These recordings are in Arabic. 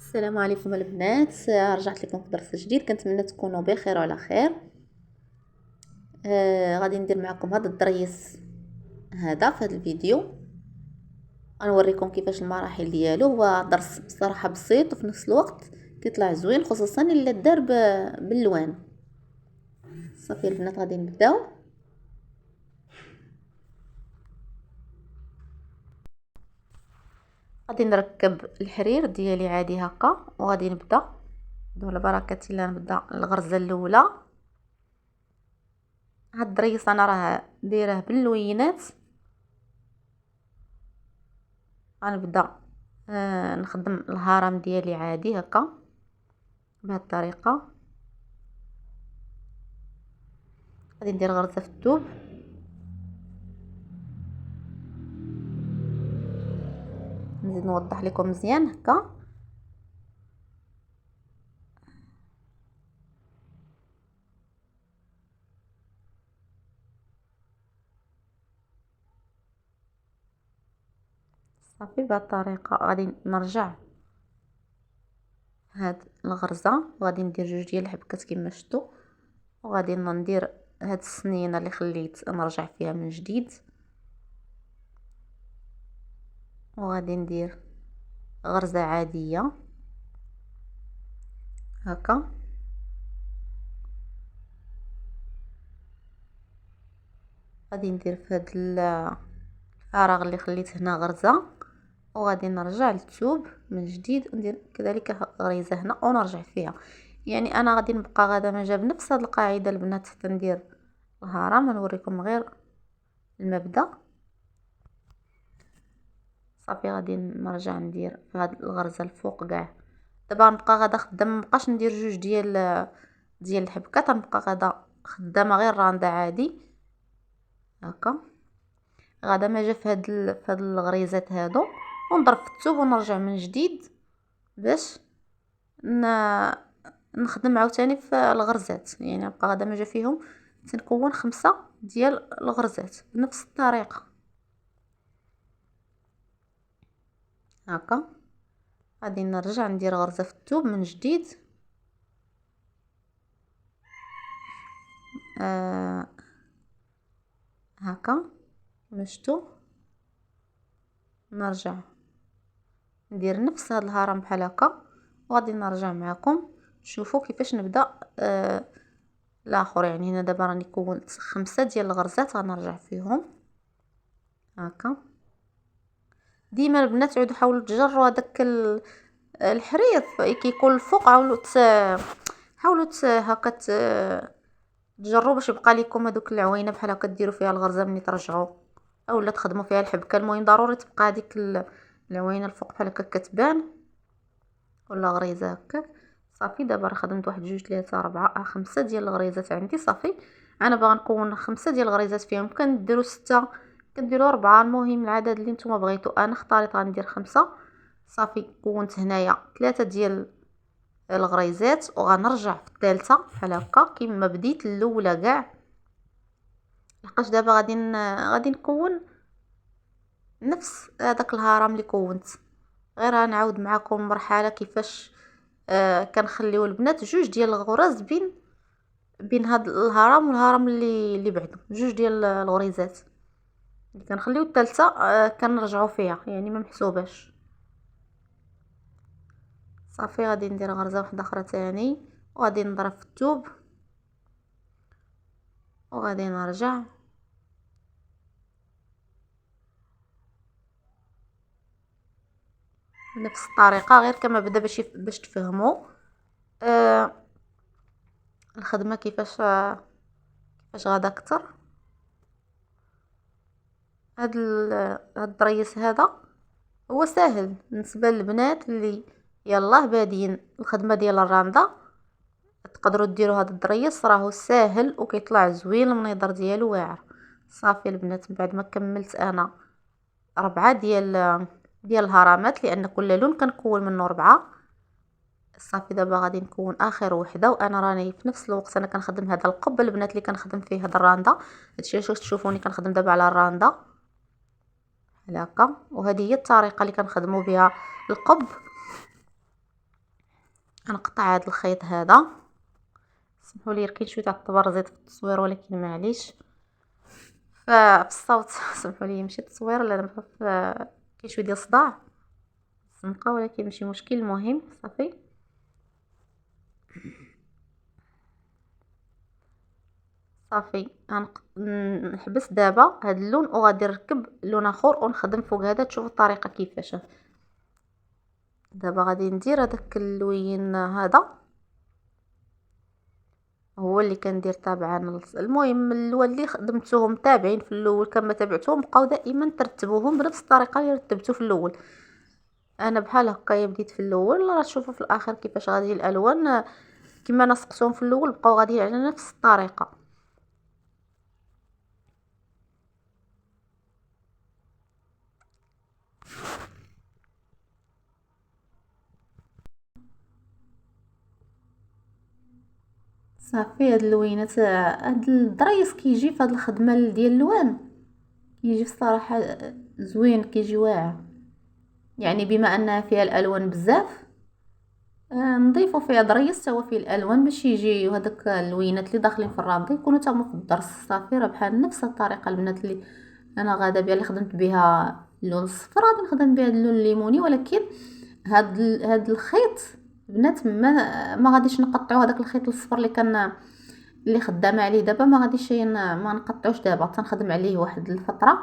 السلام عليكم البنات، رجعت لكم في درس جديد. كنتمنى تكونوا بخير وعلى خير. غادي ندير معكم هذا الدريس هذا في هذا الفيديو. غنوريكم كيفاش المراحل ديالو. هو درس بصراحه بسيط وفي نفس الوقت كيطلع زوين، خصوصا الا دار باللوان. صافي البنات غادي نبداو. غادي نركب الحرير ديالي عادي هكا، وغادي نبدا على بركه الله. نبدا الغرزه الاولى. هاد الدريس انا راه دايره باللوينات. غنبدا نخدم الهرم ديالي عادي هكا بهذه الطريقه. غادي ندير غرزه في الثوب، نزيد نوضح لكم مزيان هكا. صافي بهذه الطريقه غادي نرجع هاد الغرزه، وغادي ندير جوج ديال الحبكات كما شفتوا، وغادي ندير هاد السنينه اللي خليت نرجع فيها من جديد، وغادي ندير غرزه عاديه هكا. غادي ندير في هاد الفراغ اللي خليت هنا غرزه، وغادي نرجع للثوب من جديد وندير كذلك غريزه هنا ونرجع فيها. يعني انا غادي نبقى غادا ما جاب نفس هاد القاعده البنات حتى ندير الهرم. نوريكم غير المبدا. صافي غادي نرجع ندير في هاد الغرزه الفوق كاع. دابا نبقى غادا خدام، مابقاش ندير جوج ديال الحبكات، نبقى غادا خدامه غير راندا عادي هكا. غادا ما جا في هاد الغريزات هادو، ونضرب في الثوب ونرجع من جديد باش نخدم عاوتاني في الغرزات. يعني نبقى غادا ما جا فيهم تنكون 5 ديال الغرزات بنفس الطريقه هكا. غادي نرجع ندير غرزه في الثوب من جديد. هكا مشتو. نرجع ندير نفس هذا الهرم بحال هكا، وغادي نرجع معكم شوفوا كيفاش نبدا الاخر. يعني هنا دابا راني كونت 5 ديال الغرزات، غنرجع فيهم هكا. ديما البنات عودوا حاولوا تجروا هذاك الحرير كيكون الفوق، حاولوا هكا تجربوا باش يبقى لكم هذوك العوينه بحال هكا ديروا فيها الغرزه ملي ترجعوا، اولا تخدموا فيها الحبكه. المهم ضروري تبقى هذيك العوينه الفوق بحال هكا كتبان، ولا غريزه هكا. صافي دابا راه خدمت 1 2 3 4 5 ديال الغريزات عندي. صافي انا باغا نكون 5 ديال الغريزات فيهم. كنديروا 6، كديروا 4، المهم العدد اللي نتوما بغيتوا. انا اختاريت غندير 5. صافي كونت هنايا 3 ديال الغريزات، وغنرجع في الثالثه بحال هكا كيما بديت الاولى كاع، لحقاش دابا غادي نكون نفس هذاك الهرم اللي كونت. غير غنعاود معكم مرحله كيفاش كنخليو البنات جوج ديال الغرز بين هاد الهرم والهرم اللي بعدو، جوج ديال الغريزات اللي كنخليو الثالثه كنرجعوا فيها، يعني ما محسوباش. صافي غادي ندير غرزه واحده اخرى تاني، وغادي نضرب في الثوب، وغادي نرجع بنفس الطريقه غير كما بدا باش تفهموا الخدمه كيفاش غادا اكثر. هاد الدريس هذا هو سهل بالنسبه للبنات اللي يلاه بادين الخدمه ديال الراندا. تقدروا ديروا هذا الدريس، راهو ساهل وكيطلع زوين، المنيضر ديالو واعر. صافي البنات بعد ما كملت انا 4 ديال الهرمات، لان كل لون كنكون منه 4. صافي دابا غادي نكون اخر وحده، وانا راني في نفس الوقت انا كنخدم هذا القب البنات اللي كنخدم فيه هذا الراندا. هادشي علاش تشوفوني كنخدم دابا على الراندا بحال هكا. وهذه هي الطريقه اللي كنخدموا بها القب. غنقطع هذا الخيط هذا. سمحوا لي كاين شويه تاع التبرزيط في التصوير ولكن معليش في الصوت. سمحوا لي ماشي التصوير لا كاين شويه ديال الصداع الزنقه ولكن ماشي مشكل. المهم صافي صافي نحبس دابا هاد اللون وغادي نركب لون اخر ونخدم فوق هذا. تشوفوا الطريقه كيفاش. دابا غادي ندير هذاك اللوين هذا هو اللي كندير تابعا. المهم الاول اللي خدمتوهم تابعين في الاول كما تابعتوهم بقاو دائما ترتبوهم بنفس الطريقه اللي رتبتو في الاول. انا بحال هكايا بديت في الاول راه تشوفوا في الاخر كيفاش غادي الالوان كما نسقتهم في الاول بقاو غادي على نفس الطريقه. صافي هاد اللوينات هاد الدريس كيجي في هاد الخدمه ديال اللوان كيجي الصراحه زوين كيجي واعر. يعني بما انها فيها الالوان بزاف نضيفوا فيها دريس هو فيه الالوان باش يجي هذاك اللوينات اللي داخلين في الرابط يكونوا تما في الدرس. صافي راه بحال نفس الطريقه البنات اللي انا غادا بها اللي خدمت بها اللون الصفر غادي نخدم بها اللون الليموني. ولكن هاد الخيط بنات ما غاديش نقطعوا هذاك الخيط الصفر اللي كان اللي خدامه عليه دابا ما غاديش ما نقطعوش دابا تنخدم عليه واحد الفتره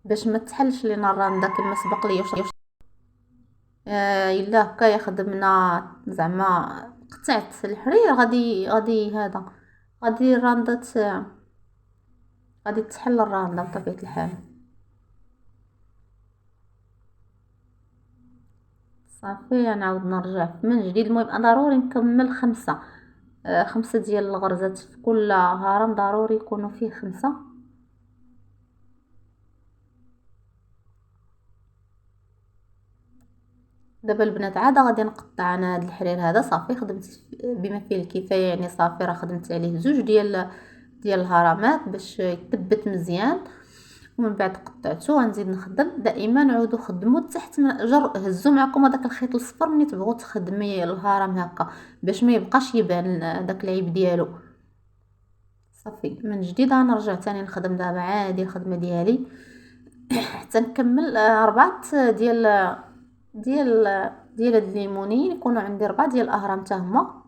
باش ما تحلش لينا الرانده كما سبق لي. الا هكايا خدمنا زعما قطعت الحرير غادي هذا غادي الرانده غادي تحل الرانده بطبيعه الحال. صافي نعاود نرجع من جديد. المهم ضروري نكمل خمسة ديال الغرزات في كل هرم ضروري يكونوا فيه 5. دابا البنات عاد غادي نقطع انا هذا الحرير هذا. صافي خدمت بما فيه الكفايه يعني صافي راه خدمت عليه زوج ديال الهرمات باش يثبت مزيان. ومن بعد قطعته غنزيد نخدم. دائما عودوا خدموا تحت هزوا معكم هذاك الخيط الصفر ملي تبغوا تخدمي الهرم هكا باش ما يبقاش يبان داك العيب ديالو. صافي من جديد غنرجع تاني نخدم دابا عادي الخدمه ديالي حتى نكمل 4 ديال ديال هاد الليمونين يكونوا عندي 4 ديال الاهرام حتى هما.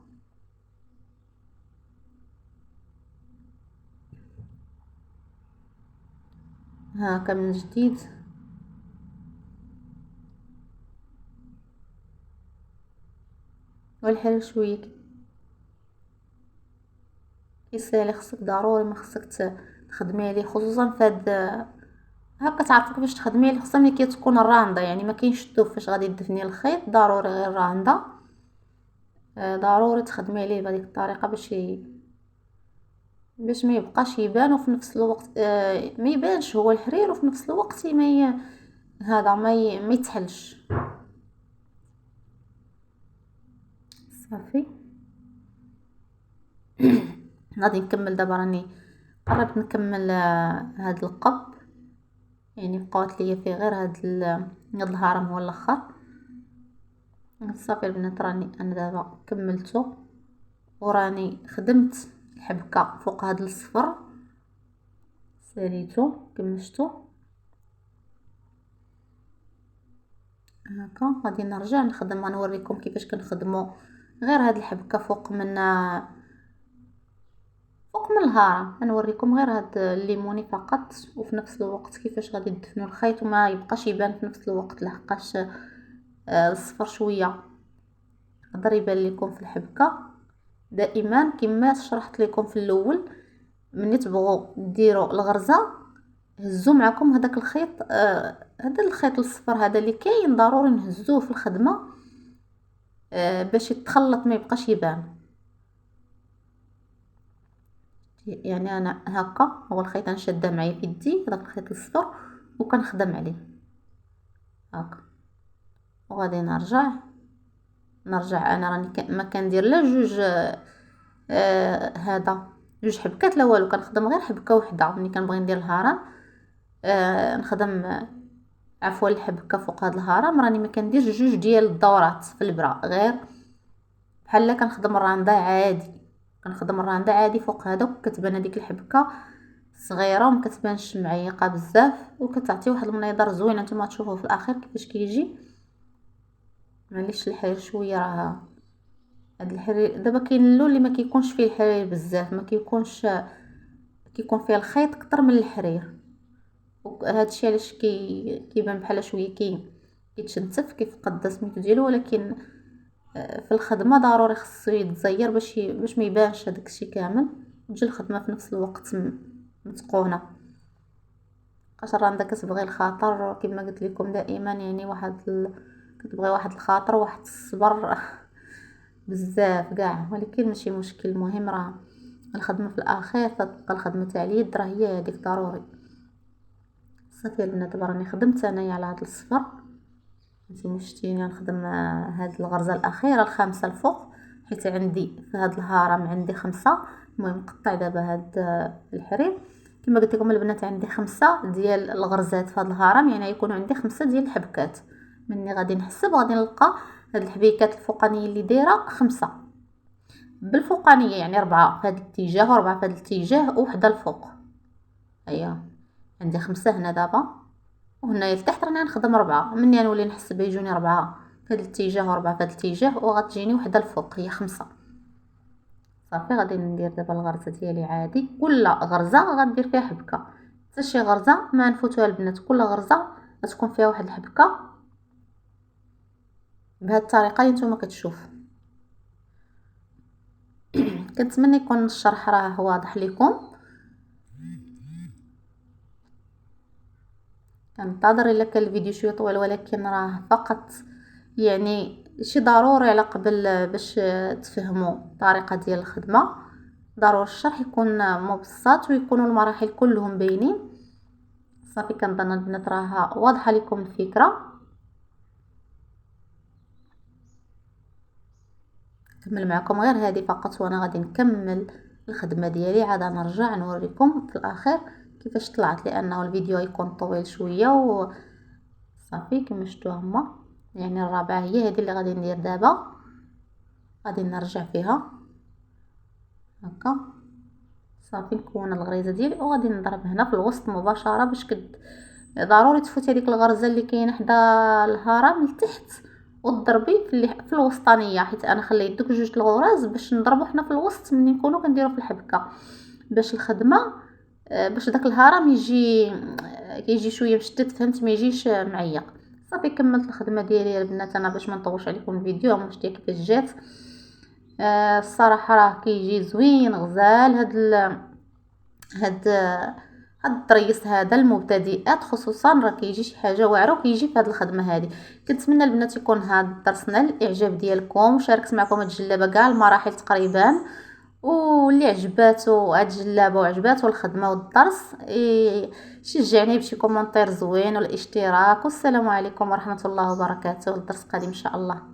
هاكا من جديد والحال شويه كيسالي خصك ضروري ما خصك تخدمي عليه خصوصا فهاد هكا تعرفوا كيفاش تخدمي عليه خصوصا ملي كتكون الرانده يعني ما كاينش الدوف فاش غادي تدفني الخيط ضروري غير رانده. ضروري تخدمي عليه بهذيك الطريقه باش ما يبقاش يبان وفي نفس الوقت ما يبانش هو الحرير وفي نفس الوقت هذا ما يتحلش. صافي غادي نكمل دابا راني قربت نكمل هذا القب يعني بقات ليا فيه غير هذا الهرم هو الاخر. صافي البنات راني انا دابا كملته وراني خدمت الحبكه فوق هذا الصفر ساليته كمشته هكا. غادي نرجع نخدم غنوريكم كيفاش كنخدموا غير هاد الحبكه فوق من الهرم. غنوريكم غير هاد الليموني فقط وفي نفس الوقت كيفاش غادي تدفنوا الخيط وما يبقاش يبان في نفس الوقت لحقاش الصفر شويه يقدر يبان لكم في الحبكه. دائما كما شرحت لكم في الاول ملي تبغوا ديروا الغرزه هزوا معكم هذاك الخيط هذا الخيط الصفر هذا اللي كاين ضروري نهزوه في الخدمه باش يتخلط ما يبقاش يبان. يعني انا هكا هو الخيط انا شاده معايا في يدي هذاك الخيط الصفر وكنخدم عليه هكا. وغادي نرجع انا راني ما كندير لا جوج هذا جوج حبكات لا والو كنخدم غير حبكه وحده. ملي كنبغي ندير الهرم نخدم عفوا الحبكه فوق هذا الهرم راني ما كنديرش جوج ديال الدورات في البرا، غير بحال كنخدم الراندا عادي، كنخدم الراندا عادي فوق هذا، وكتبان هذيك الحبكه صغيره وما كتبانش معيقه بزاف، وكتعطي واحد المنظر زوين. نتوما تشوفوه في الاخير كيفاش كيجي. معليش الحرير شويه، راه هاد الحرير دابا كاين اللون اللي ما كيكونش فيه الحرير بزاف، ما كيكونش كيكون فيه الخيط اكثر من الحرير، وهادشي علاش كيبان بحال شويه كيتشنتف كيفقد سميتو ديالو. ولكن في الخدمه ضروري خصو يتزير باش ما يبانش هذاك الشيء كامل، تجي الخدمه في نفس الوقت متقونه. بقاش الراندا كتبغي الخاطر كما قلت لكم دائما، يعني كتبغي واحد الخاطر وواحد الصبر بزاف كاع، ولكن ماشي مشكل. المهم راه الخدمه في الاخير تبقى الخدمه تاع اليد، راه هي هذيك ضروري. صافي البنات دابا راني خدمت انايا على هذا الصفر، نتوما شتيني نخدم هاد الغرزه الاخيره الخامسه الفوق، حيت عندي في هاد الهرم عندي 5. المهم نقطع دابا هاد الحرير. كما قلت لكم البنات عندي 5 ديال الغرزات في هاد الهرم، يعني يكون عندي 5 ديال الحبكات. مني غادي نحسب غادي نلقى هاد الحبيكات الفوقانيه اللي دايره 5 بالفوقانيه، يعني 4 في هاد الاتجاه و4 في هاد الاتجاه وحده الفوق. هيا عندي 5 هنا دابا، وهنايا لتحت راني نخدم 4. مني نولي نحسب يجوني 4 في هاد الاتجاه و4 في هاد الاتجاه، وغتجيني وحده الفوق هي 5. صافي غادي ندير دابا الغرزه ديالي عادي، كل غرزه غندير فيها حبكه، حتى شي غرزه ما نفوتوها البنات، كل غرزه غتكون فيها واحد الحبكه بهذه الطريقه اللي نتوما كتشوفوا. كنتمنى يكون الشرح راه واضح لكم. كنتظر الا كان الفيديو شويه طويل، ولكن راه فقط يعني شي ضروري على قبل باش تفهموا الطريقه ديال الخدمه. ضروري الشرح يكون مبسط ويكونوا المراحل كلهم باينين. صافي كنظن البنات راه واضحه لكم الفكره. نكمل معكم غير هذه فقط وانا غادي نكمل الخدمه ديالي، عاد نرجع نوريكم في الاخر كيفاش طلعت، لانه الفيديو يكون طويل شويه. وصافي كما شفتوا هما، يعني الرابعه هي هذه اللي غادي ندير دابا، غادي نرجع فيها هكا. صافي نكون الغريزه ديالي وغادي نضرب هنا في الوسط مباشره باش ضروري تفوتي هذيك الغرزه اللي كاينه حدا الهرم لتحت وتضربي في الوسطانيه، حيت انا خليت دوك جوج الغراز باش نضربو حنا في الوسط ملي نكونوا كنديروا في الحبكه، باش الخدمه باش داك الهرم يجي شويه مشدد، فهمت، ما يجيش معيق. صافي كملت الخدمه ديالي البنات انا باش ما نطولش عليكم الفيديو. هما شتي كيفاش جات. الصراحه راه كيجي زوين غزال هاد الطريس هذا المبتدئات خصوصا، راه كيجي شي حاجه واعره وكيجي في هاد الخدمه هذه. كنتمنى البنات يكون هاد الدرس نال الاعجاب ديالكم، وشاركت معكم هاد الجلابه كاع المراحل تقريبا، واللي عجباتو هاد الجلابه وعجباتو الخدمه والدرس شجعني بشي كومونتير زوين والاشتراك. والسلام عليكم ورحمه الله وبركاته، الدرس قادم ان شاء الله.